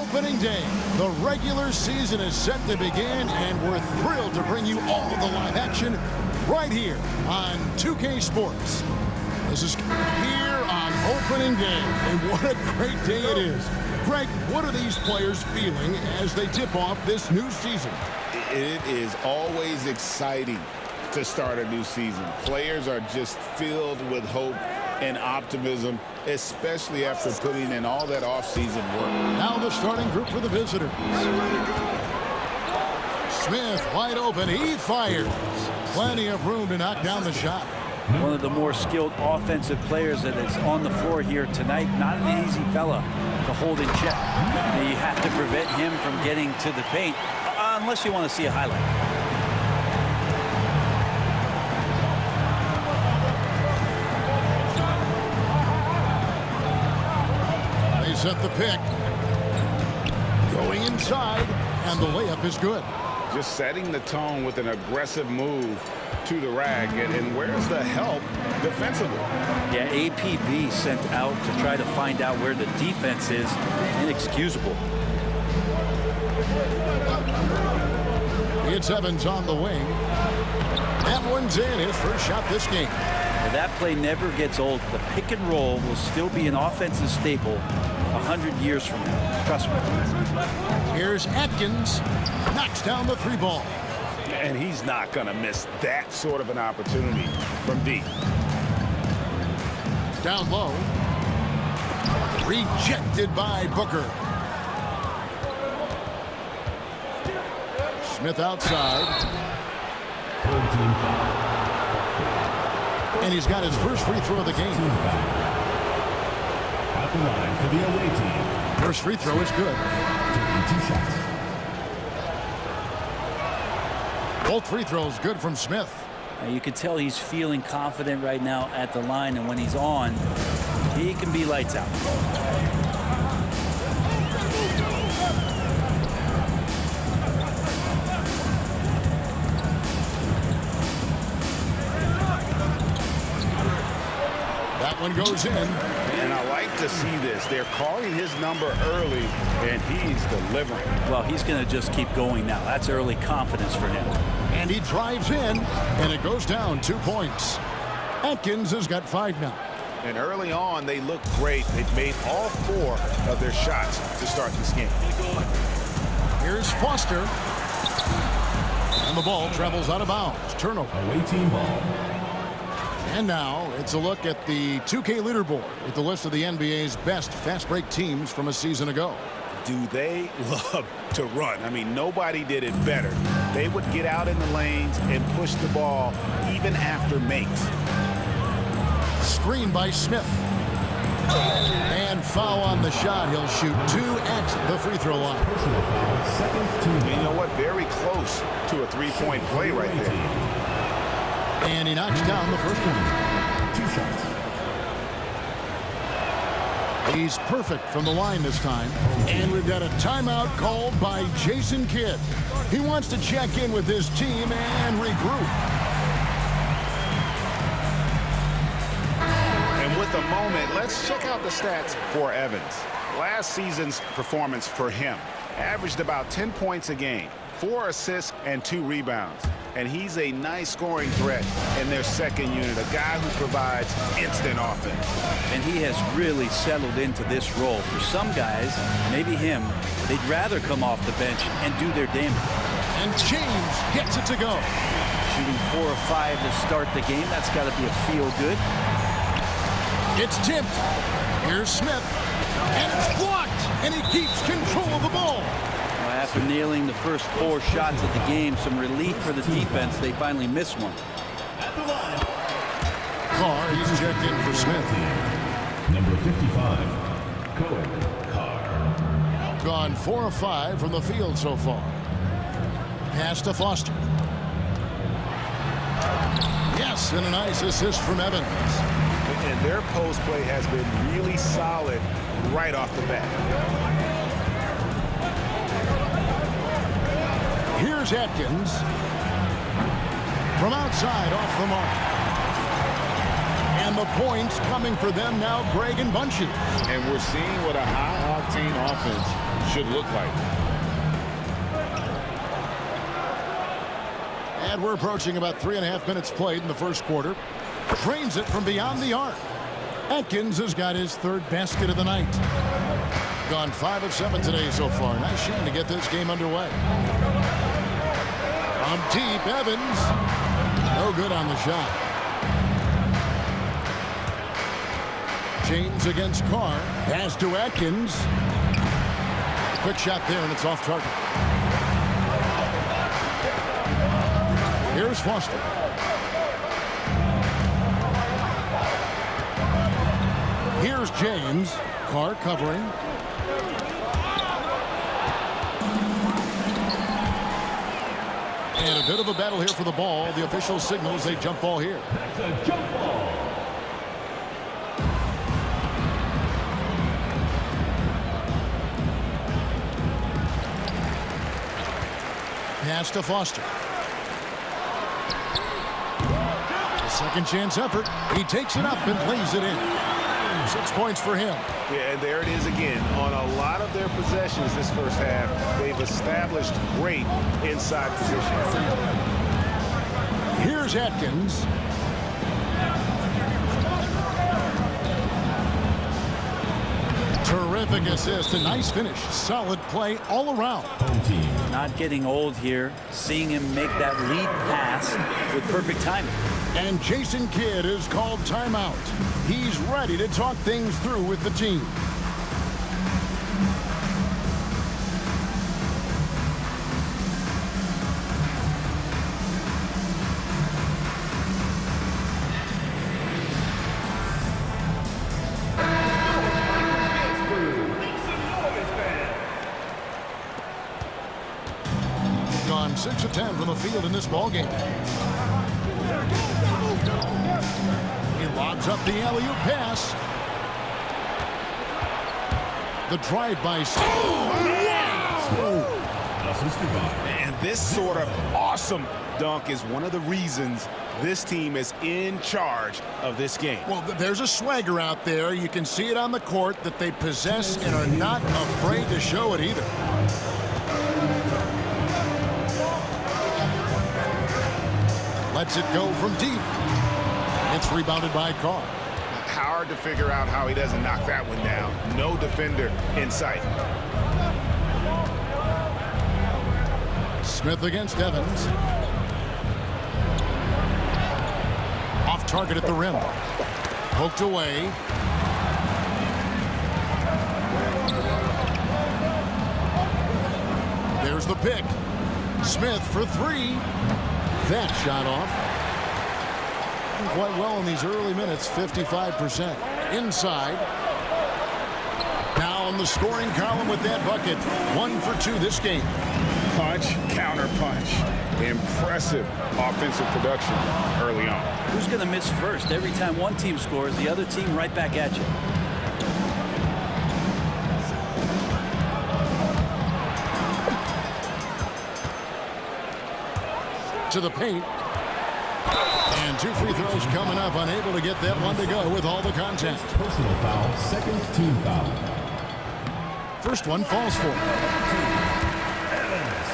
opening day. The regular season is set to begin, and we're thrilled to bring you all the live action right here on 2K Sports. This is here on opening day, and what a great day it is. Greg, what are these players feeling as they tip off this new season? It is always exciting to start a new season. Players are just filled with hope and optimism, especially after putting in all that offseason work. Now the starting group for the visitors. Smith wide open. He fires. Plenty of room to knock down the shot. One of the more skilled offensive players that is on the floor here tonight. Not an easy fella to hold in check. You have to prevent him from getting to the paint, unless you want to see a highlight. They set the pick. Going inside, and the layup is good. Just setting the tone with an aggressive move to the rack, and where's the help defensively? Yeah, APB sent out to try to find out where the defense is. Inexcusable. It's Evans on the wing. That one's in, his first shot this game. Well, that play never gets old. The pick and roll will still be an offensive staple 100 years from now. Trust me. Here's Atkins. Knocks down the three ball. And he's not going to miss that sort of an opportunity from deep. Down low. Rejected by Booker. Smith outside. And he's got his first free throw of the game. At the line for the away team. First free throw is good. Taking 2 shots. Both free throws good from Smith. Now you can tell he's feeling confident right now at the line, and when he's on, he can be lights out. That one goes in. And I like to see this. They're calling his number early, and he's delivering. Well, he's going to just keep going now. That's early confidence for him. And he drives in, and it goes down 2 points. Atkins has got 5 now. And early on, they look great. They've made all 4 of their shots to start this game. Here's Foster. And the ball travels out of bounds. Turnover. Away team ball. And now it's a look at the 2K leaderboard with the list of the NBA's best fast break teams from a season ago. Do they love to run? I mean, nobody did it better. They would get out in the lanes and push the ball even after makes. Screen by Smith. And foul on the shot. He'll shoot 2 at the free throw line. Personal foul. Second team. You know what? Very close to a three-point play right there. And he knocks down the first one. 2 shots. He's perfect from the line this time. And we've got a timeout called by Jason Kidd. He wants to check in with his team and regroup. And with a moment, let's check out the stats for Evans. Last season's performance for him averaged about 10 points a game, 4 assists, and 2 rebounds. And he's a nice scoring threat in their second unit, a guy who provides instant offense. And he has really settled into this role. For some guys, maybe him, they'd rather come off the bench and do their damage. And James gets it to go. Shooting 4 or 5 to start the game, that's got to be a feel-good. It's tipped. Here's Smith. And it's blocked. And he keeps control of the ball. After nailing the first 4 shots of the game, some relief for the defense. They finally missed one. At the line. Carr, he's checked in for Smith. Number 55. Cohen Carr. Gone 4 of 5 from the field so far. Pass to Foster. Yes, and a nice assist from Evans. And their post play has been really solid right off the bat. Here's Atkins. From outside, off the mark. And the points coming for them now, Greg and Bunchy. And we're seeing what a high-octane offense should look like. And we're approaching about 3.5 minutes played in the first quarter. Drains it from beyond the arc. Atkins has got his third basket of the night. Gone 5 of 7 today so far. Nice shooting to get this game underway. From deep, Evans. No good on the shot. James against Carr. Pass to Atkins. Quick shot there, and it's off target. Here's Foster. Here's James. Carr covering. And a bit of a battle here for the ball. The official signals a jump ball here. That's a jump ball. Pass to Foster. A second chance effort. He takes it up and lays it in. 6 points for him. Yeah, and there it is again. On a lot of their possessions this first half, they've established great inside positions. Here's Atkins. Terrific assist. A nice finish. Solid play all around. Home team. Not getting old here. Seeing him make that lead pass with perfect timing. And Jason Kidd is called timeout. He's ready to talk things through with the team. Gone 6 of 10 from the field in this ball game. He lobs up the alley-oop pass. The drive-by. And this sort of awesome dunk is one of the reasons this team is in charge of this game. Well, there's a swagger out there. You can see it on the court that they possess and are not afraid to show it either. Lets it go from deep. It's rebounded by Carr. Hard to figure out how he doesn't knock that one down. No defender in sight. Smith against Evans. Off target at the rim. Poked away. There's the pick. Smith for 3. That shot off. Quite well in these early minutes, 55%. Inside. Now in the scoring column with that bucket. 1 for 2 this game. Punch, counter punch. Impressive offensive production early on. Who's going to miss first? Every time one team scores, the other team right back at you. To the paint. And 2 free throws coming up. Unable to get that one to go with all the contact. Personal foul, second team foul. First one falls for him. Evans.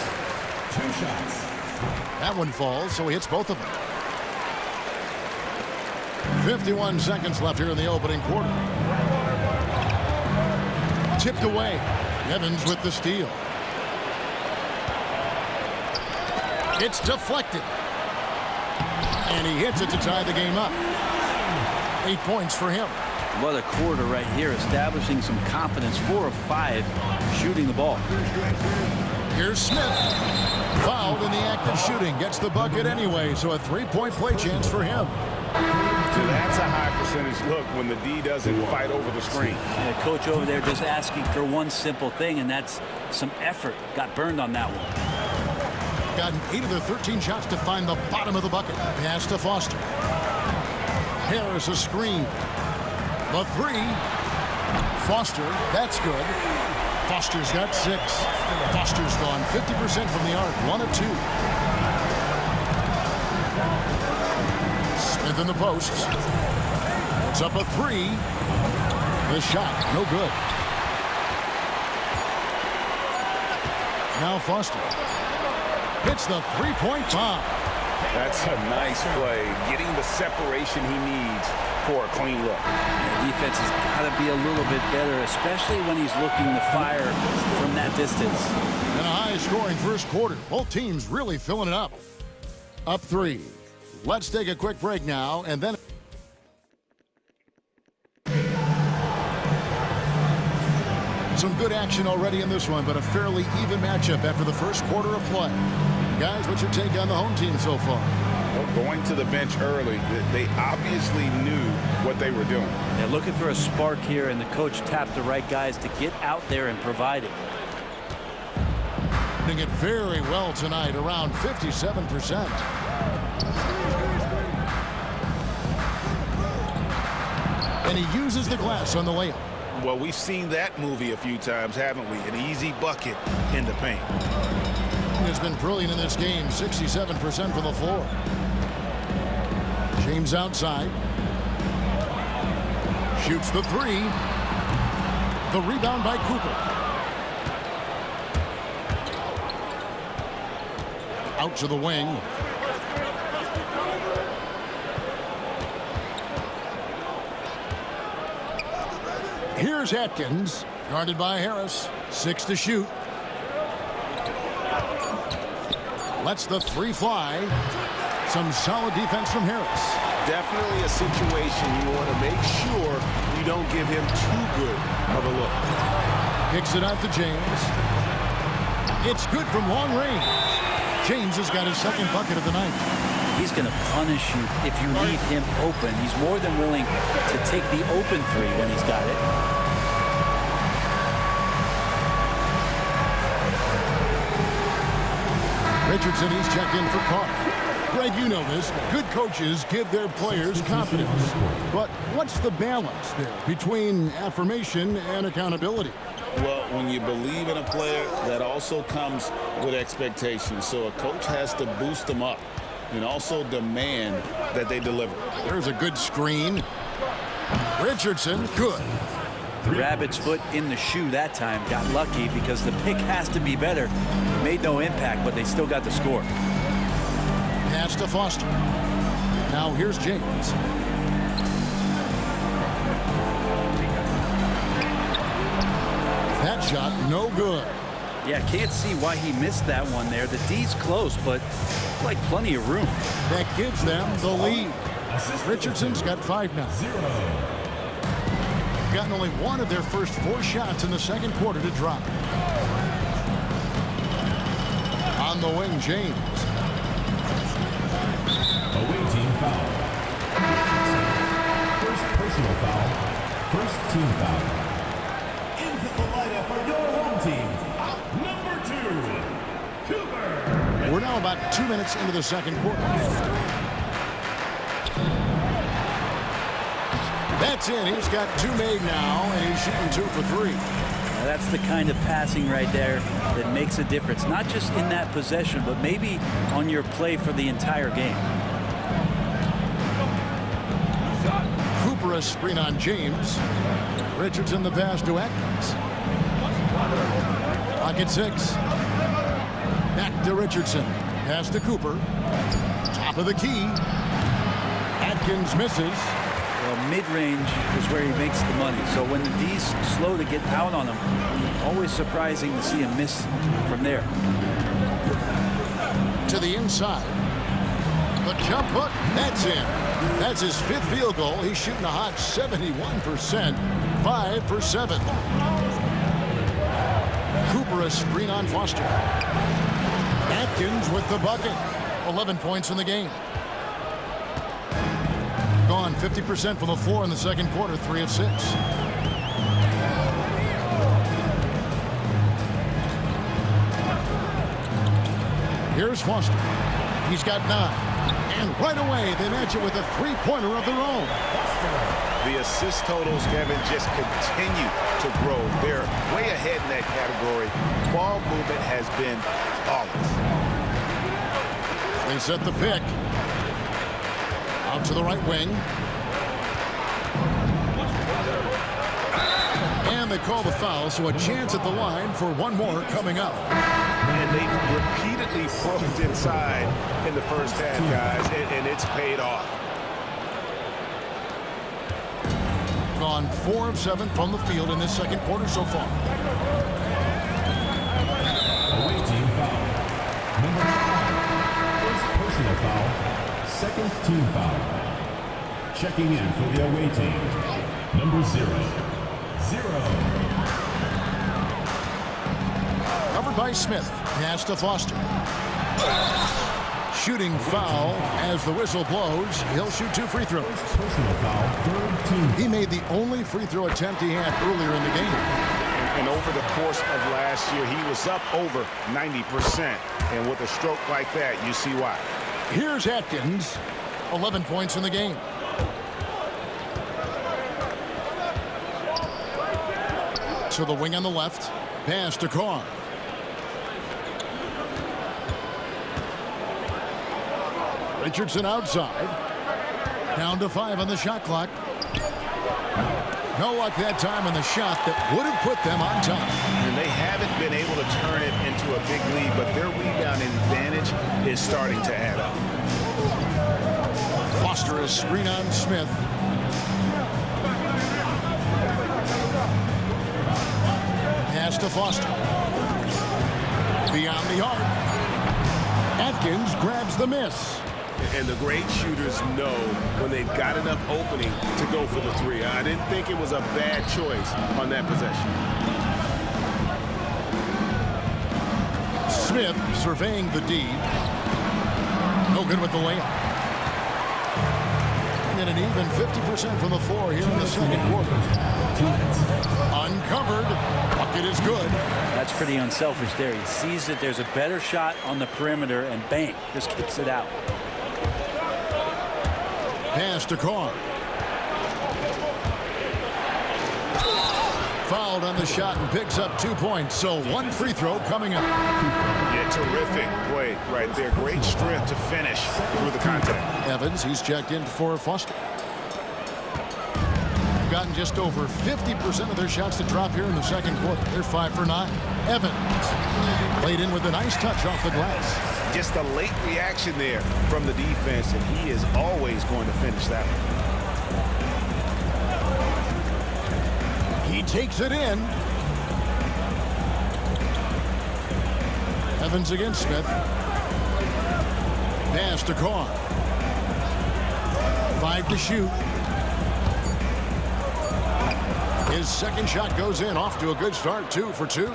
2 shots. That one falls, so he hits both of them. 51 seconds left here in the opening quarter. Tipped away. Evans with the steal. It's deflected. And he hits it to tie the game up. 8 points for him. What a quarter right here, establishing some confidence. 4 of 5 shooting the ball. Here's Smith. Fouled in the act of shooting. Gets the bucket anyway, so a 3-point play chance for him. So that's a high percentage look when the D doesn't fight over the screen. Yeah, coach over there just asking for one simple thing, and that's some effort. Got burned on that one. Gotten 8 of their 13 shots to find the bottom of the bucket. Pass to Foster. Harris a screen. The 3. Foster, that's good. Foster's got 6. Foster's gone 50% from the arc. 1 of 2. Smith in the posts. It's up a 3. The shot, no good. Now Foster hits the three-point bomb. That's a nice play, getting the separation he needs for a clean look. The defense has got to be a little bit better, especially when he's looking to fire from that distance. And a high-scoring first quarter. Both teams really filling it up. Up 3. Let's take a quick break now, and then some good action already in this one, but a fairly even matchup after the first quarter of play. Guys, what's your take on the home team so far? Well, going to the bench early, they obviously knew what they were doing. They're looking for a spark here, and the coach tapped the right guys to get out there and provide it. Doing it very well tonight, around 57%. And he uses the glass on the layup. Well, we've seen that movie a few times, haven't we? An easy bucket in the paint. Has been brilliant in this game, 67% from the floor. James outside. Shoots the three. The rebound by Cooper. Out to the wing. Here's Atkins, guarded by Harris. 6 to shoot. Lets the three fly. Some solid defense from Harris. Definitely a situation you want to make sure you don't give him too good of a look. Kicks it out to James. It's good from long range. James has got his second bucket of the night. He's going to punish you if you leave him open. He's more than willing to take the open three when he's got it. Richardson, he's checked in for Carr. Greg, you know this. Good coaches give their players confidence. But what's the balance there between affirmation and accountability? Well, when you believe in a player, that also comes with expectations. So a coach has to boost them up and also demand that they deliver. There's a good screen. Richardson, good. Rabbit's foot in the shoe that time. Got lucky because the pick has to be better. Made no impact, but they still got the score. Pass to Foster. Now here's James. That shot, no good. Yeah, can't see why he missed that one there. The D's close, but like plenty of room. That gives them the lead. Richardson's got 5 now. Gotten only one of their first 4 shots in the second quarter to drop. On the wing, James. Away team foul. First personal foul. First team foul. Into the lineup for your home team. Number 2, Cooper. We're now about 2 minutes into the second quarter. That's in. He's got 2 made now, and he's shooting 2 for 3. Now that's the kind of passing right there that makes a difference. Not just in that possession, but maybe on your play for the entire game. Cooper a screen on James. Richardson the pass to Atkins. Pocket 6. Back to Richardson. Pass to Cooper. Top of the key. Atkins misses. Well, mid-range is where he makes the money. So when the D's slow to get out on him, always surprising to see him miss from there. To the inside. The jump hook, that's in. That's his 5th field goal. He's shooting a hot 71%. 5 for 7. Cooper a screen on Foster. Atkins with the bucket. 11 points in the game. Gone 50% from the floor in the second quarter, 3 of 6. Here's Foster. He's got 9. And right away, they match it with a 3-pointer of their own. The assist totals, Kevin, just continue to grow. They're way ahead in that category. Ball movement has been flawless. They set the pick. Out to the right wing. And they call the foul, so a chance at the line for one more coming up. And they've repeatedly probed inside in the first half, guys, and it's paid off. Gone 4 of 7 from the field in this second quarter so far. Away team foul. Number 5. First personal foul. Second team foul. Checking in for the away team. Number 0. Covered by Smith. Pass to Foster. Shooting foul as the whistle blows. He'll shoot 2 free throws. Personal foul. Third team. He made the only free throw attempt he had earlier in the game. And over the course of last year, he was up over 90%. And with a stroke like that, you see why. Here's Atkins. 11 points in the game. To the wing on the left. Pass to Carr. Richardson outside. Down to 5 on the shot clock. No luck that time on the shot that would have put them on top. And they haven't been able to turn it into a big lead, but their rebounding advantage is starting to add up. Foster is screen on Smith. Pass to Foster. Beyond the arc. Atkins grabs the miss. And the great shooters know when they've got enough opening to go for the 3. I didn't think it was a bad choice on that possession. Smith surveying the D. No good with the layup. And an even 50% from the floor here in the second quarter. Uncovered. Bucket is good. That's pretty unselfish there. He sees that there's a better shot on the perimeter, and bang, just kicks it out. Pass to Carr. Fouled on the shot and picks up 2 points. So 1 free throw coming up. Yeah, terrific play right there. Great strength to finish through the contact. Evans, he's checked in for Foster. Gotten just over 50% of their shots to drop here in the second quarter. They're 5 for 9. Evans played in with a nice touch off the glass. Just a late reaction there from the defense, and he is always going to finish that one. He takes it in. Evans against Smith. Pass to Carr. 5 to shoot. His second shot goes in, off to a good start, 2 for 2.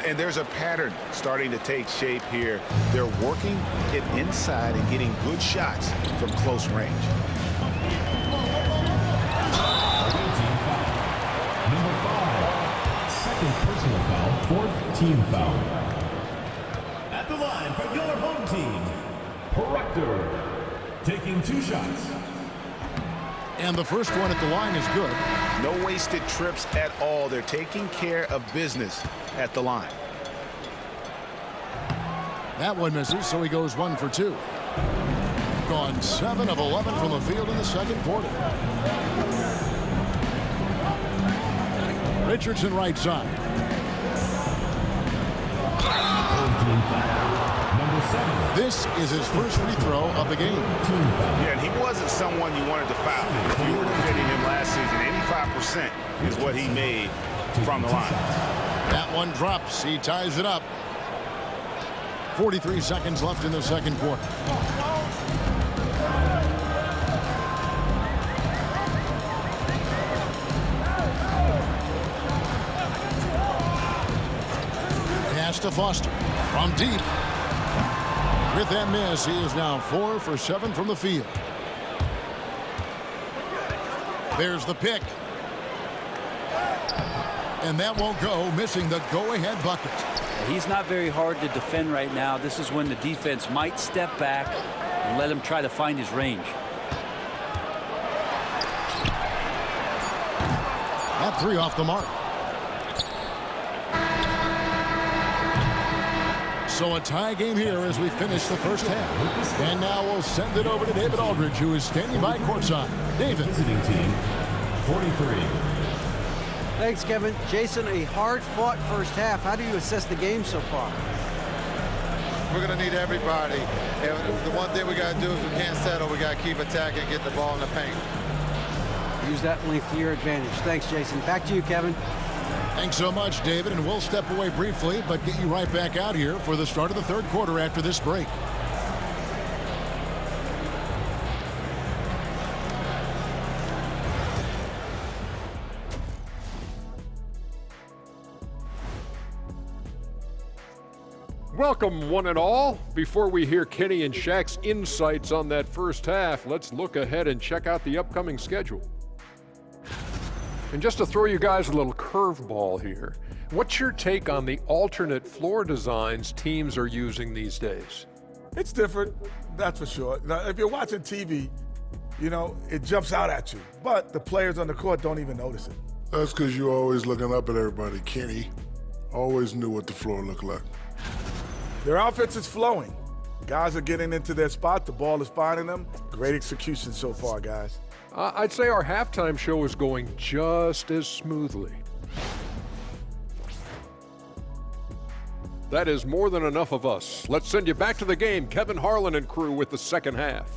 And there's a pattern starting to take shape here. They're working it inside and getting good shots from close range. Number 5. Second personal foul. Fourth team foul. At the line for your home team, Proctor. Taking 2 shots. And the first one at the line is good. No wasted trips at all. They're taking care of business at the line. That one misses, so he goes 1 for 2. Gone 7 of 11 from the field in the second quarter. Richardson right side. Number 7. This is his first free throw of the game. Yeah, and he wasn't someone you wanted to foul. If you were defending him last season, 85% is what he made from the line. That one drops. He ties it up. 43 seconds left in the second quarter. Pass to Foster from deep. With that miss, he is now 4 for 7 from the field. There's the pick. And that won't go, missing the go-ahead bucket. He's not very hard to defend right now. This is when the defense might step back and let him try to find his range. That 3 off the mark. So a tie game here as we finish the first half. And now we'll send it over to David Aldridge, who is standing by courtside. David. Visiting team, 43. Thanks, Kevin. Jason, a hard-fought first half. How do you assess the game so far? We're going to need everybody. And the one thing we got to do is we can't settle. We got to keep attacking and get the ball in the paint. Use that length to your advantage. Thanks, Jason. Back to you, Kevin. Thanks so much, David, and we'll step away briefly, but get you right back out here for the start of the third quarter after this break. Welcome, one and all. Before we hear Kenny and Shaq's insights on that first half, let's look ahead and check out the upcoming schedule. And just to throw you guys a little curveball here, what's your take on the alternate floor designs teams are using these days? It's different, that's for sure. Now, if you're watching TV, you know, it jumps out at you. But the players on the court don't even notice it. That's because you're always looking up at everybody. Kenny always knew what the floor looked like. Their offense is flowing. Guys are getting into their spot. The ball is finding them. Great execution so far, guys. I'd say our halftime show is going just as smoothly. That is more than enough of us. Let's send you back to the game. Kevin Harlan and crew with the second half.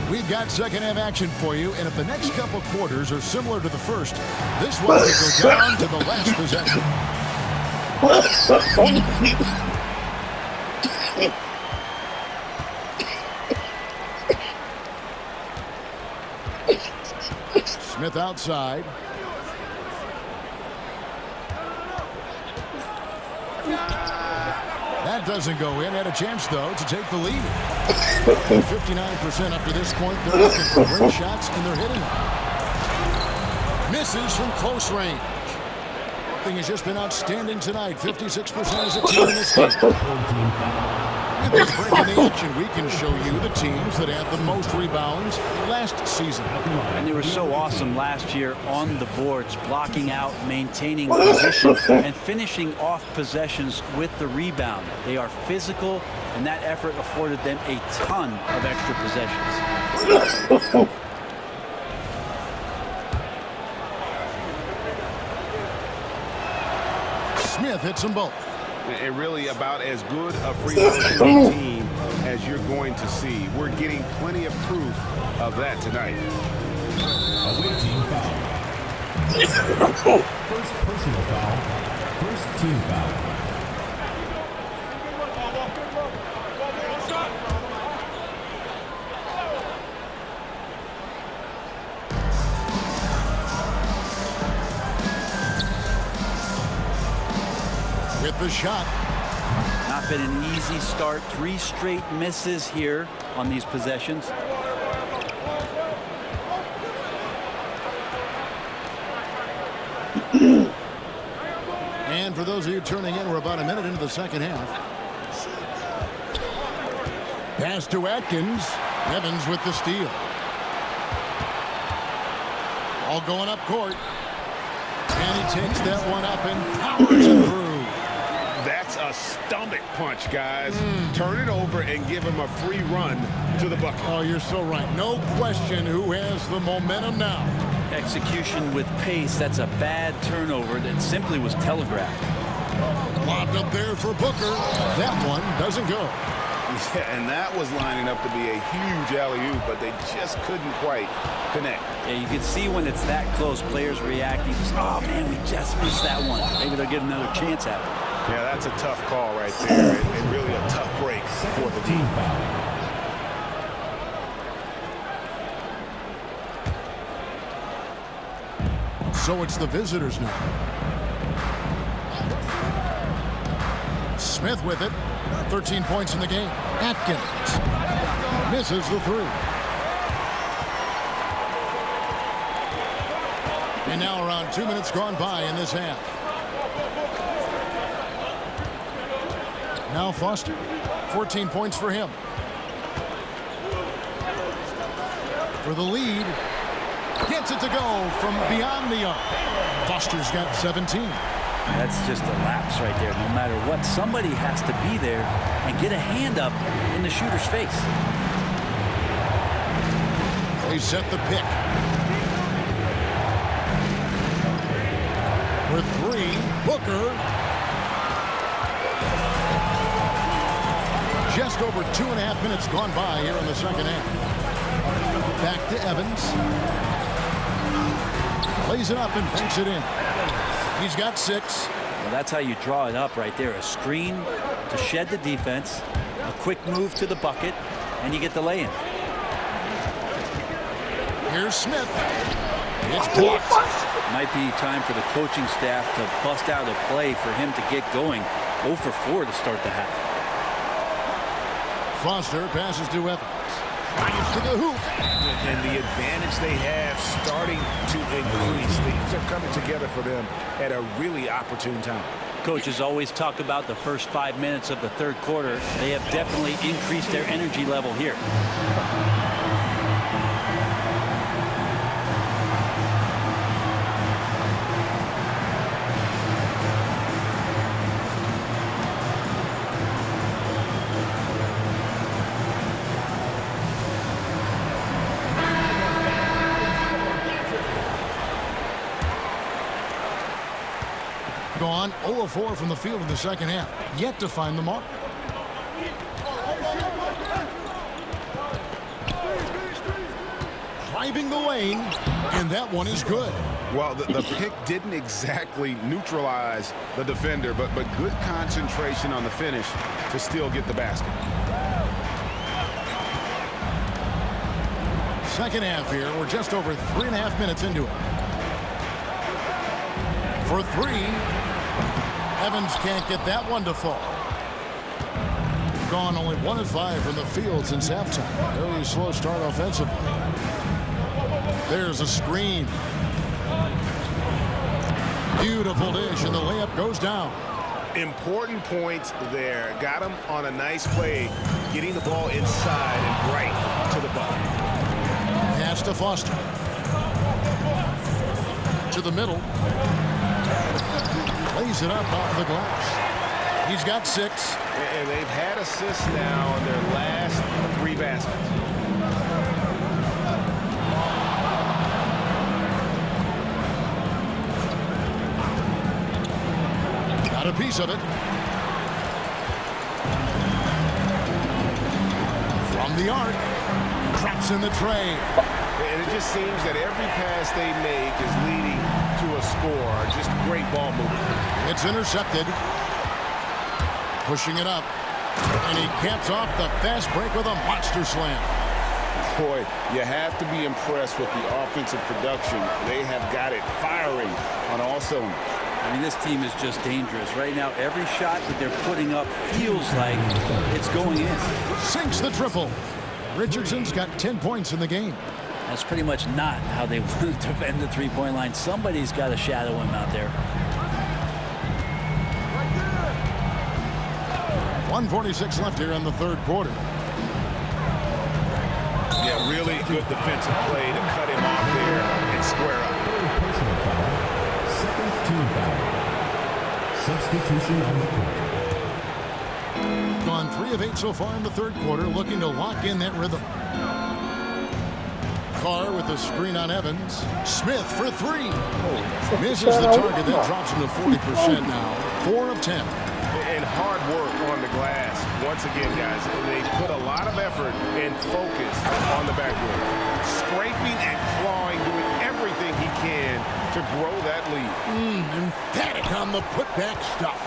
We've got second half action for you, and if the next couple quarters are similar to the first, this one could go down to the last possession. Smith outside. That doesn't go in. Had a chance, though, to take the lead. 59% up to this point. They're looking for great shots, and they're hitting them. Misses from close range. Thing has just been outstanding tonight. 56% as a team in this game. With this break in the action, we can show you the teams that had the most rebounds last season. And they were so awesome last year on the boards, blocking out, maintaining position, and finishing off possessions with the rebound. They are physical, and that effort afforded them a ton of extra possessions. Smith hits them both. And really about as good a free throw team as you're going to see. We're getting plenty of proof of that tonight. Away team foul. First personal foul. First team foul. With the shot. Not been an easy start. 3 straight misses here on these possessions. And for those of you turning in, we're about a minute into the second half. Pass to Atkins. Evans with the steal. All going up court. And he takes that one up and powers it through. That's a stomach punch, guys. Turn it over and give him a free run to the bucket. Oh, you're so right. No question who has the momentum now. Execution with pace. That's a bad turnover that simply was telegraphed. Lobbed up there for Booker. That one doesn't go. Yeah, and that was lining up to be a huge alley-oop, but they just couldn't quite connect. Yeah, you can see when it's that close, players reacting. Just, oh, man, we just missed that one. Maybe they'll get another chance at it. Yeah, that's a tough call right there, and really a tough break for the team. So it's the visitors now. Smith with it. 13 points in the game. Atkins misses the 3. And now around 2 minutes gone by in this half. Now Foster. 14 points for him. For the lead. Gets it to go from beyond the arc. Foster's got 17. That's just a lapse right there. No matter what, somebody has to be there and get a hand up in the shooter's face. They set the pick. For three, Booker. Just over 2.5 minutes gone by here in the second half. Back to Evans. Plays it up and banks it in. He's got 6. Well, that's how you draw it up right there. A screen to shed the defense, a quick move to the bucket, and you get the lay-in. Here's Smith. It's blocked. Might be time for the coaching staff to bust out a play for him to get going. 0 for 4 to start the half. Foster passes to Evans. Drives to the hoop. And the advantage they have starting to increase. Things are coming together for them at a really opportune time. Coaches always talk about the first 5 minutes of the third quarter. They have definitely increased their energy level here. Gone 0 of 4 from the field in the second half. Yet to find the mark. Driving the lane, and that one is good. Well, the pick didn't exactly neutralize the defender, but good concentration on the finish to still get the basket. Second half here. We're just over 3.5 minutes into it. For 3. Evans can't get that one to fall. Gone only 1 of 5 from the field since halftime. Very slow start offensively. There's a screen. Beautiful dish, and the layup goes down. Important points there. Got him on a nice play, getting the ball inside and right to the bucket. Pass to Foster. To the middle. Lays it up off the glass. He's got 6. And they've had assists now in their last 3 baskets. Got a piece of it. From the arc. Traps in the tray. And it just seems that every pass they make is leading to a score. Just great ball movement. It's intercepted. Pushing it up. And he caps off the fast break with a monster slam. Boy, you have to be impressed with the offensive production. They have got it firing on all cylinders. I mean, this team is just dangerous. Right now, every shot that they're putting up feels like it's going in. Sinks the triple. Richardson's got 10 points in the game. That's pretty much not how they want to defend the three-point line. Somebody's got to shadow him out there. 1:46 left here in the third quarter. Yeah, really good defensive play to cut him off there and square up. Personal foul. Second team foul. Substitution on the court. Gone 3 of 8 so far in the third quarter, looking to lock in that rhythm. Carr with the screen on Evans. Smith for 3. Misses the target. That drops him to 40% now. 4 of 10. And hard work on the glass. Once again, guys, they put a lot of effort and focus on the backboard. Scraping and clawing, doing everything he can to grow that lead. Emphatic on the putback stuff.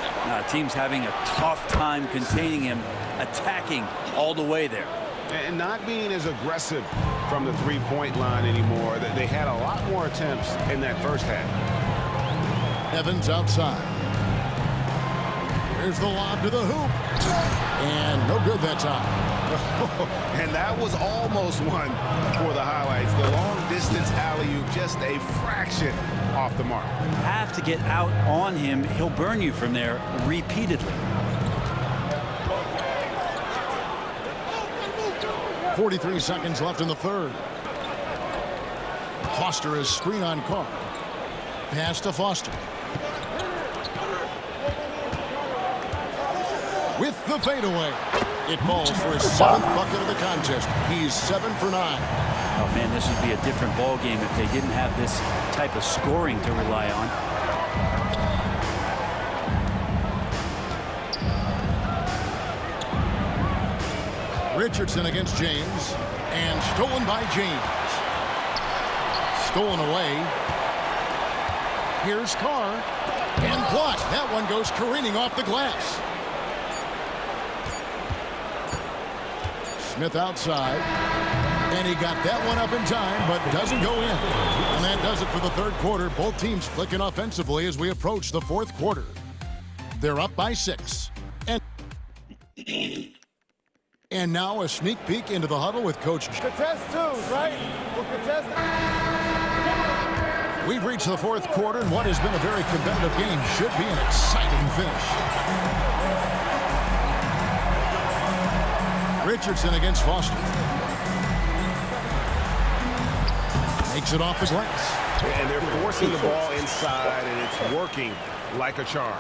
Team's having a tough time containing him, attacking all the way there. And not being as aggressive from the three-point line anymore. They had a lot more attempts in that first half. Evans outside. Here's the lob to the hoop. And no good that time. And that was almost one for the highlights. The long-distance alley-oop, just a fraction off the mark. Have to get out on him. He'll burn you from there repeatedly. 43 seconds left in the third. Foster is screen on Carr. Pass to Foster. the fadeaway. It falls for his 7th bucket of the contest. He's 7 for 9. Oh, man, this would be a different ball game if they didn't have this type of scoring to rely on. Richardson against James, and stolen by James. Stolen away. Here's Carr, and blocked. That one goes careening off the glass. Smith outside, and he got that one up in time, but doesn't go in. And that does it for the third quarter. Both teams clicking offensively as we approach the fourth quarter. They're up by 6. And now a sneak peek into the huddle with Coach. Contest twos, right? We'll contest. We've reached the fourth quarter, and what has been a very competitive game should be an exciting finish. Richardson against Foster. Makes it off the glass. And they're forcing the ball inside, and it's working like a charm.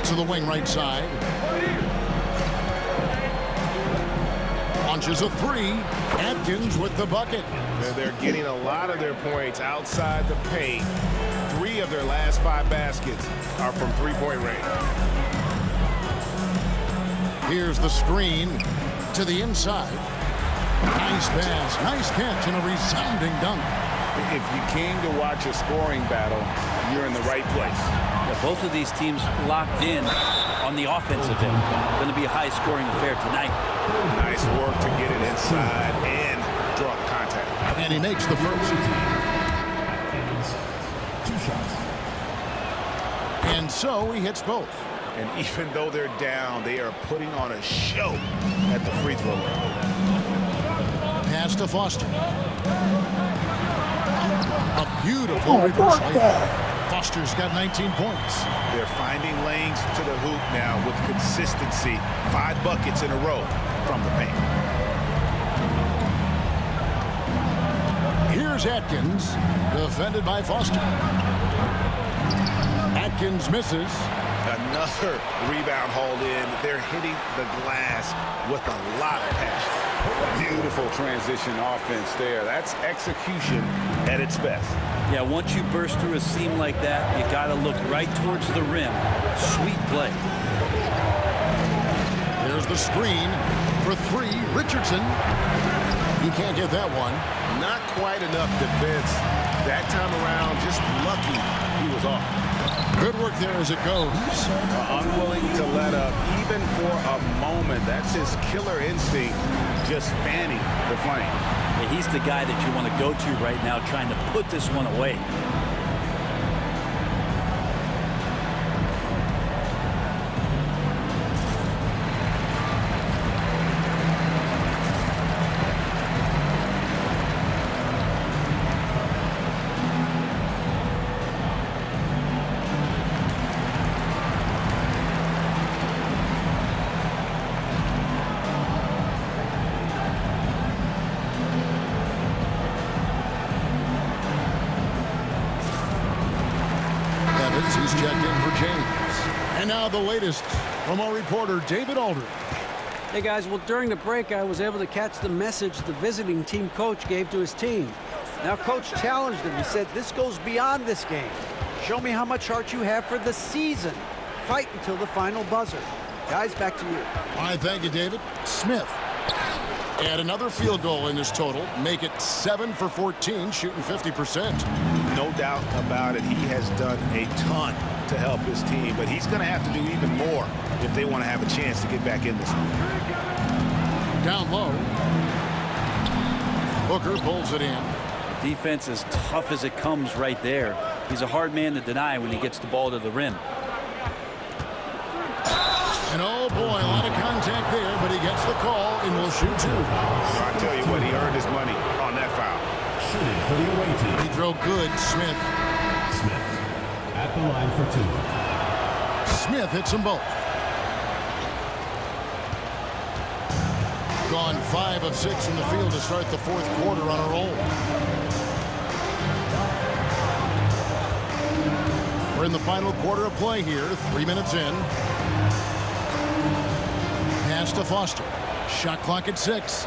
To the wing right side. Launches a 3. Atkins with the bucket. They're getting a lot of their points outside the paint. 3 of their last 5 baskets are from three-point range. Here's the screen to the inside. Nice pass, nice catch, and a resounding dunk. If you came to watch a scoring battle, you're in the right place. Yeah, both of these teams locked in on the offensive end. Going to be a high-scoring affair tonight. Nice work to get it inside and draw the contact. And he makes the first. 2 shots. And so he hits both. And even though they're down, they are putting on a show at the free throw line. Pass to Foster. A beautiful reverse layup. Foster's got 19 points. They're finding lanes to the hoop now with consistency. 5 buckets in a row from the paint. Here's Atkins, defended by Foster. Atkins misses. Another rebound hauled in. They're hitting the glass with a lot of passion. Beautiful transition offense there. That's execution at its best. Yeah, once you burst through a seam like that, you got to look right towards the rim. Sweet play. There's the screen for 3. Richardson. He can't get that one. Not quite enough defense. That time around, just lucky he was off. Good work there as it goes. Unwilling to let up, even for a moment. That's his killer instinct, just fanning the flame. Yeah, he's the guy that you want to go to right now, trying to put this one away. He's checked in for James. And now the latest from our reporter, David Aldridge. Hey, guys. Well, during the break, I was able to catch the message the visiting team coach gave to his team. Now, coach challenged him. He said, this goes beyond this game. Show me how much heart you have for the season. Fight until the final buzzer. Guys, back to you. All right, thank you, David. Smith. Add another field goal in this total. Make it 7 for 14, shooting 50%. No doubt about it. He has done a ton to help his team, but he's going to have to do even more if they want to have a chance to get back in this one. Down low. Booker pulls it in. Defense as tough as it comes right there. He's a hard man to deny when he gets the ball to the rim. And oh boy, a lot of contact there, but he gets the call and will shoot 2. I tell you what, he earned his money on that foul. Shooting for the away team. He throw good, Smith. Smith at the line for 2. Smith hits them both. gone 5 of 6 from the field to start the fourth quarter on a roll. We're in the final quarter of play here, 3 minutes in. Pass to Foster. Shot clock at 6.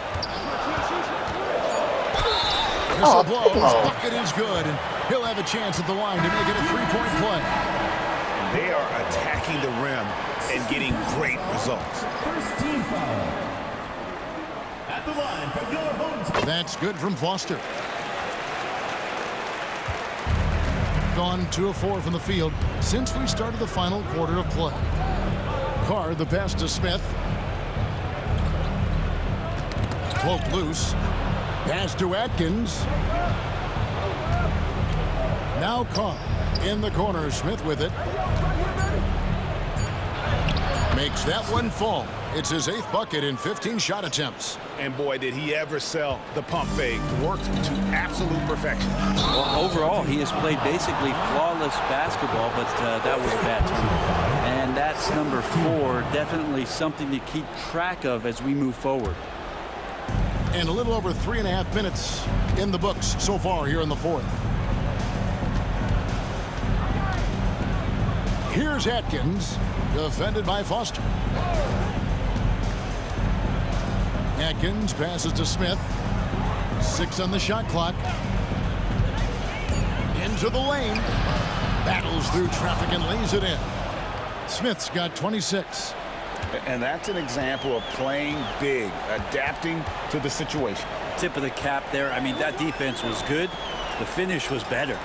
Whistle blows. Bucket is good, and he'll have a chance at the line to make it a 3-point play. They are attacking the rim and getting great results. First team foul. At the line for your home team. That's good from Foster. Gone 2 of 4 from the field since we started the final quarter of play. Carr, the pass to Smith. Cloak loose. Pass to Atkins. Now Carr in the corner. Smith with it. Makes that one fall. It's his 8th bucket in 15 shot attempts. And boy, did he ever sell the pump fake. Worked to absolute perfection. Well, overall, he has played basically flawless basketball, but that was a bad turn. And that's number 4, definitely something to keep track of as we move forward. And a little over 3.5 minutes in the books so far here in the fourth. Here's Atkins, defended by Foster. Atkins passes to Smith. 6 on the shot clock. Into the lane. Battles through traffic and lays it in. Smith's got 26. And that's an example of playing big, adapting to the situation. Tip of the cap there. I mean, that defense was good. The finish was better.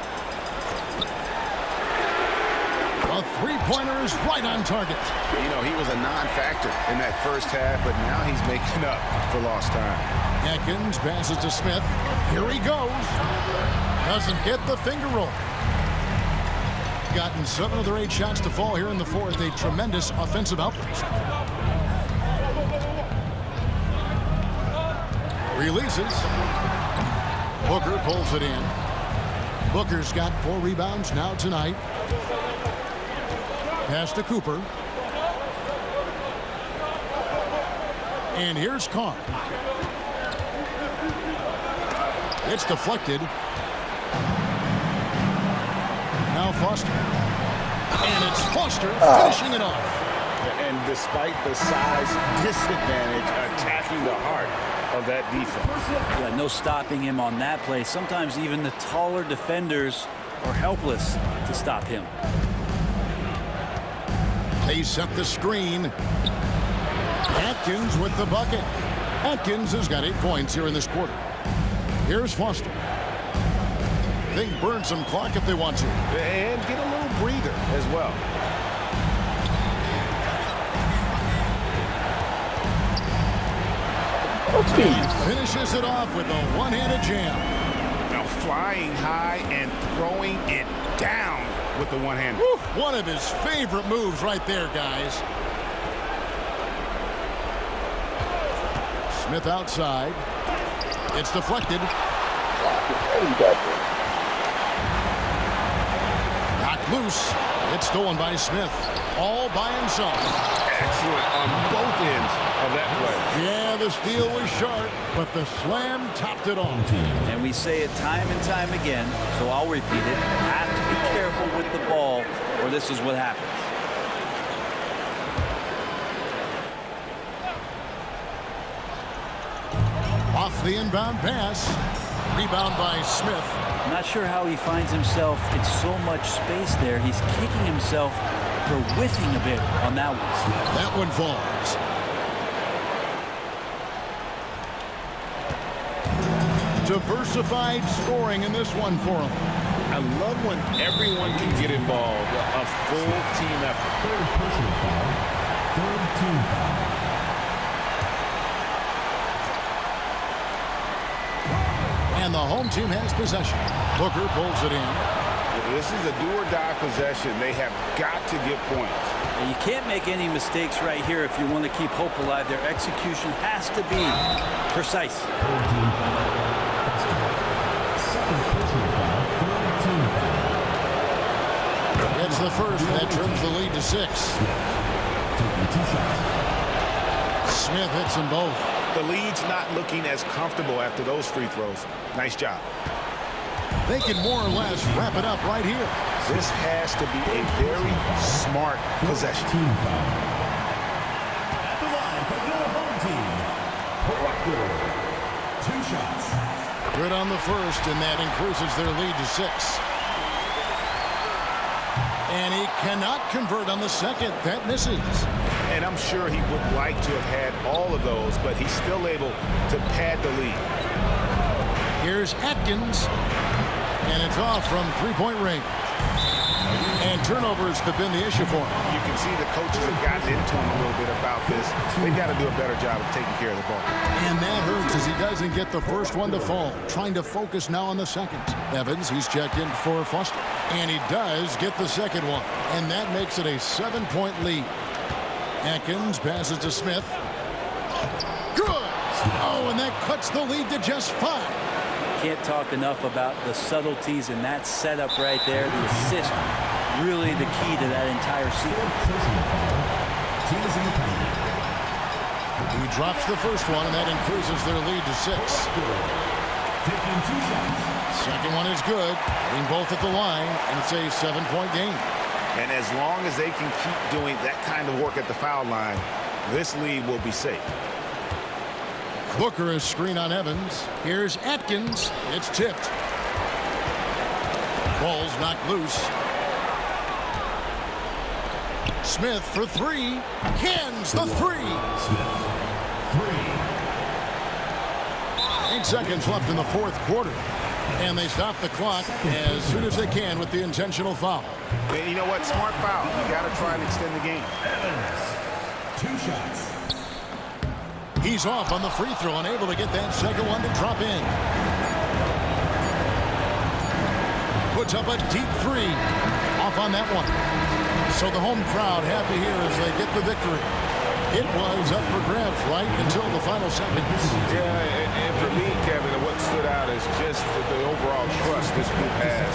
A 3-pointer is right on target. You know, he was a non-factor in that first half, but now he's making up for lost time. Atkins passes to Smith. Here he goes. Doesn't get the finger roll. Gotten 7 of their 8 shots to fall here in the fourth. A tremendous offensive outburst. Releases. Booker pulls it in. Booker's got 4 rebounds now tonight. Pass to Cooper. And here's Carr. It's deflected. Now Foster. And it's Foster finishing it off. And despite the size disadvantage, attacking the heart of that defense. Yeah, no stopping him on that play. Sometimes even the taller defenders are helpless to stop him. They set the screen. Atkins with the bucket. Atkins has got 8 points here in this quarter. Here's Foster. They can burn some clock if they want to. And get a little breather as well. He finishes it off with a one-handed jam. Now flying high and throwing it down with the one hand. One of his favorite moves right there, guys. Smith outside. It's deflected. Knocked loose. It's stolen by Smith. All by himself. Excellent on both ends of that play. Yeah, the steal was sharp, but the slam topped it on. And we say it time and time again, so I'll repeat it. Have to be careful with the ball, or this is what happens. Off the inbound pass. Rebound by Smith. I'm not sure how he finds himself in so much space there. He's kicking himself for whiffing a bit on that one. That one falls. Diversified scoring in this one for him. I love when everyone can get involved. A full team effort. Third personal foul. Third team foul. And the home team has possession. Booker pulls it in. This is a do-or-die possession. They have got to get points. You can't make any mistakes right here if you want to keep hope alive. Their execution has to be precise. Third team foul. Second personal foul. Third team foul. It's the first, and that trims the lead to 6. Taking 2 shots. Smith hits them both. The lead's not looking as comfortable after those free throws. Nice job. They can more or less wrap it up right here. This has to be a very smart possession. Team foul. At the line for your home team, Proctor. 2 shots. Good on the first, and that increases their lead to 6. And he cannot convert on the second. That misses. And I'm sure he would like to have had all of those, but he's still able to pad the lead. Here's Atkins, and it's off from three-point range. And turnovers have been the issue for him. You can see the coaches have gotten into him a little bit about this. They've got to do a better job of taking care of the ball. And that hurts as he doesn't get the first one to fall. Trying to focus now on the second. Evans, he's checked in for Foster. And he does get the second one. And that makes it a 7-point lead. Atkins passes to Smith. Good! Oh, and that cuts the lead to just 5. Can't talk enough about the subtleties in that setup right there. The assist, really the key to that entire sequence. He drops the first one, and that increases their lead to 6. Taking 2 shots. Second one is good. Hitting both at the line, and it's a 7-point game. And as long as they can keep doing that kind of work at the foul line, this lead will be safe. Booker is screen on Evans. Here's Atkins. It's tipped. Ball's knocked loose. Smith for 3. Cans the 3. Smith. 3. 8 seconds left in the fourth quarter. And they stop the clock as soon as they can with the intentional foul. And you know what? Smart foul. You got to try and extend the game. Evans. 2 shots. He's off on the free throw, unable to get that second one to drop in. Puts up a deep 3. Off on that one. So the home crowd happy here as they get the victory. It was up for grabs right until the final seconds. Yeah, and for me, Kevin, what stood out is just the overall trust this group has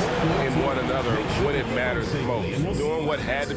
in one another when it matters the most. Doing what had to